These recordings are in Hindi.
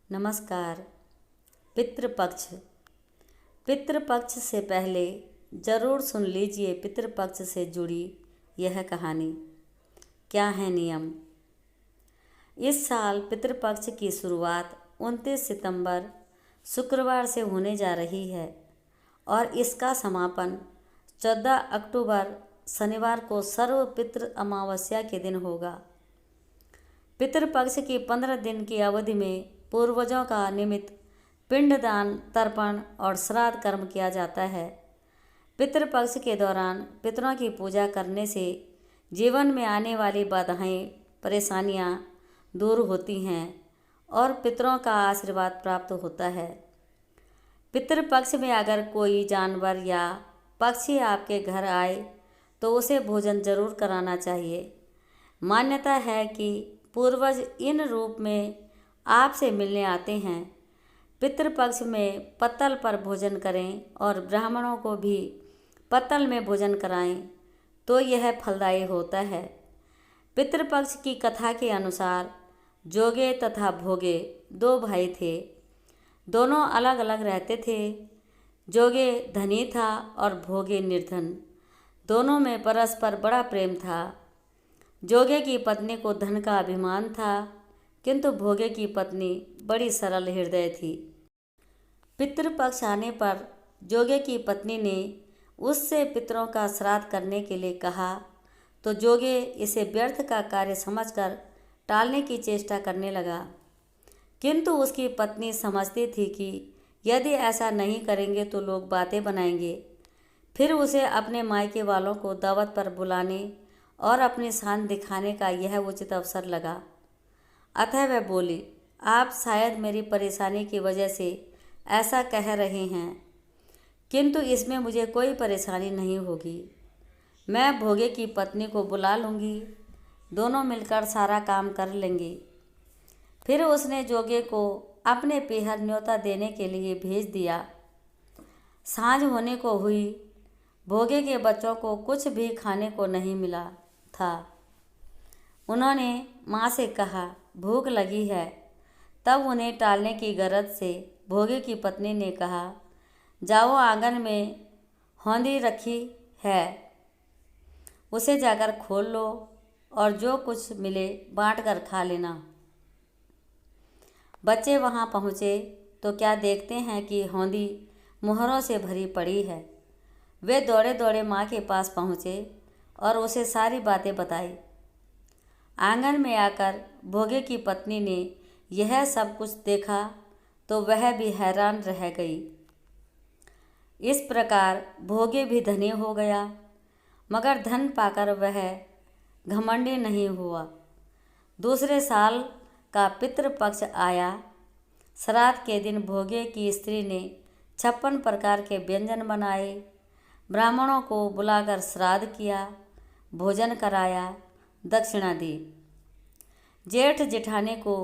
नमस्कार। पितृपक्ष। पितृपक्ष से पहले ज़रूर सुन लीजिए पितृपक्ष से जुड़ी यह कहानी। क्या है नियम? इस साल पितृपक्ष की शुरुआत 29 सितंबर शुक्रवार से होने जा रही है और इसका समापन 14 अक्टूबर शनिवार को सर्व पितृ अमावस्या के दिन होगा। पितृपक्ष की 15 दिन की अवधि में पूर्वजों का निमित्त पिंडदान, तर्पण और श्राद्ध कर्म किया जाता है। पितृपक्ष के दौरान पितरों की पूजा करने से जीवन में आने वाली बाधाएं, परेशानियां दूर होती हैं और पितरों का आशीर्वाद प्राप्त होता है। पितृपक्ष में अगर कोई जानवर या पक्षी आपके घर आए तो उसे भोजन जरूर कराना चाहिए। मान्यता है कि पूर्वज इन रूप में आपसे मिलने आते हैं। पितृपक्ष में पत्तल पर भोजन करें और ब्राह्मणों को भी पत्तल में भोजन कराएं तो यह फलदायी होता है। पितृपक्ष की कथा के अनुसार जोगे तथा भोगे दो भाई थे। दोनों अलग अलग रहते थे। जोगे धनी था और भोगे निर्धन। दोनों में परस्पर बड़ा प्रेम था। जोगे की पत्नी को धन का अभिमान था, किंतु भोगे की पत्नी बड़ी सरल हृदय थी। पितृपक्ष आने पर जोगे की पत्नी ने उससे पितरों का श्राद्ध करने के लिए कहा तो जोगे इसे व्यर्थ का कार्य समझकर टालने की चेष्टा करने लगा, किंतु उसकी पत्नी समझती थी कि यदि ऐसा नहीं करेंगे तो लोग बातें बनाएंगे। फिर उसे अपने मायके वालों को दावत पर बुलाने और अपनी शान दिखाने का यह उचित अवसर लगा। अतः वह बोली, आप शायद मेरी परेशानी की वजह से ऐसा कह रहे हैं, किंतु इसमें मुझे कोई परेशानी नहीं होगी। मैं भोगे की पत्नी को बुला लूँगी, दोनों मिलकर सारा काम कर लेंगे। फिर उसने जोगे को अपने पीहर न्योता देने के लिए भेज दिया। सांझ होने को हुई। भोगे के बच्चों को कुछ भी खाने को नहीं मिला था। उन्होंने माँ से कहा, भूख लगी है। तब उन्हें टालने की गरज से भोगे की पत्नी ने कहा, जाओ आंगन में हौंदी रखी है, उसे जाकर खोल लो और जो कुछ मिले बांट कर खा लेना। बच्चे वहाँ पहुँचे तो क्या देखते हैं कि हौंदी मोहरों से भरी पड़ी है। वे दौड़े दौड़े माँ के पास पहुँचे और उसे सारी बातें बताई। आंगन में आकर भोगे की पत्नी ने यह सब कुछ देखा तो वह भी हैरान रह गई। इस प्रकार भोगे भी धनी हो गया, मगर धन पाकर वह घमंडी नहीं हुआ। दूसरे साल का पितृपक्ष आया। श्राद्ध के दिन भोगे की स्त्री ने 56 प्रकार के व्यंजन बनाए, ब्राह्मणों को बुलाकर श्राद्ध किया, भोजन कराया, दक्षिणा दी। जेठ जेठानी को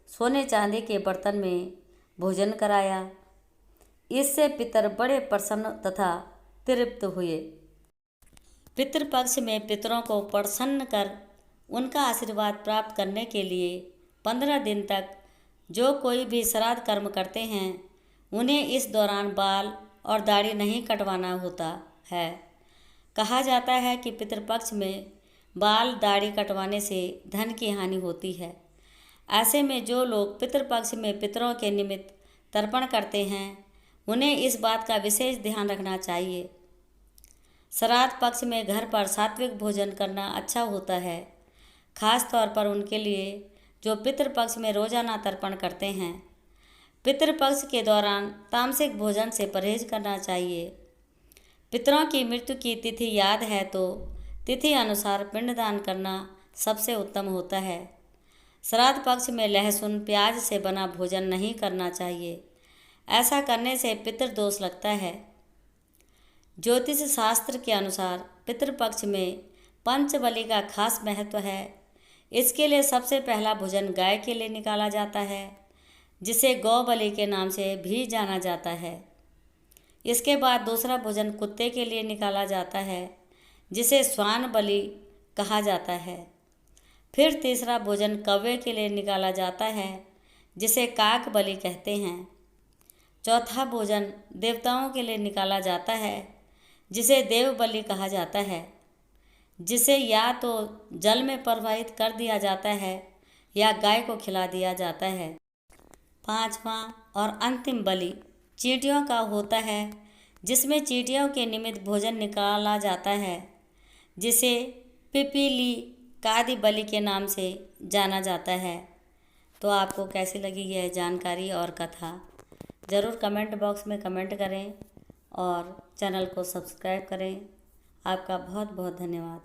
सोने चांदी के बर्तन में भोजन कराया। इससे पितर बड़े प्रसन्न तथा तृप्त हुए। पितृपक्ष में पितरों को प्रसन्न कर उनका आशीर्वाद प्राप्त करने के लिए 15 दिन तक जो कोई भी श्राद्ध कर्म करते हैं उन्हें इस दौरान बाल और दाढ़ी नहीं कटवाना होता है। कहा जाता है कि पितृपक्ष में बाल दाढ़ी कटवाने से धन की हानि होती है। ऐसे में जो लोग पितृपक्ष में पितरों के निमित्त तर्पण करते हैं उन्हें इस बात का विशेष ध्यान रखना चाहिए। श्राद्ध पक्ष में घर पर सात्विक भोजन करना अच्छा होता है, खास तौर पर उनके लिए जो पितृपक्ष में रोजाना तर्पण करते हैं। पितृपक्ष के दौरान तामसिक भोजन से परहेज करना चाहिए। पितरों की मृत्यु की तिथि याद है तो तिथि अनुसार पिंडदान करना सबसे उत्तम होता है। श्राद्ध पक्ष में लहसुन प्याज से बना भोजन नहीं करना चाहिए। ऐसा करने से पितृदोष लगता है। ज्योतिष शास्त्र के अनुसार पितृपक्ष में पंचबलि का खास महत्व है। इसके लिए सबसे पहला भोजन गाय के लिए निकाला जाता है, जिसे गौ बलि के नाम से भी जाना जाता है। इसके बाद दूसरा भोजन कुत्ते के लिए निकाला जाता है, जिसे श्वान बलि कहा जाता है। फिर तीसरा भोजन कौवे के लिए निकाला जाता है, जिसे काक बलि कहते हैं। चौथा भोजन देवताओं के लिए निकाला जाता है, जिसे देव बलि कहा जाता है, जिसे या तो जल में प्रवाहित कर दिया जाता है या गाय को खिला दिया जाता है। पांचवा और अंतिम बलि चींटियों का होता है, जिसमें चींटियों के निमित्त भोजन निकाला जाता है, जिसे पिपीली कादि बलि के नाम से जाना जाता है। तो आपको कैसी लगी यह जानकारी और कथा, ज़रूर कमेंट बॉक्स में कमेंट करें और चैनल को सब्सक्राइब करें। आपका बहुत बहुत धन्यवाद।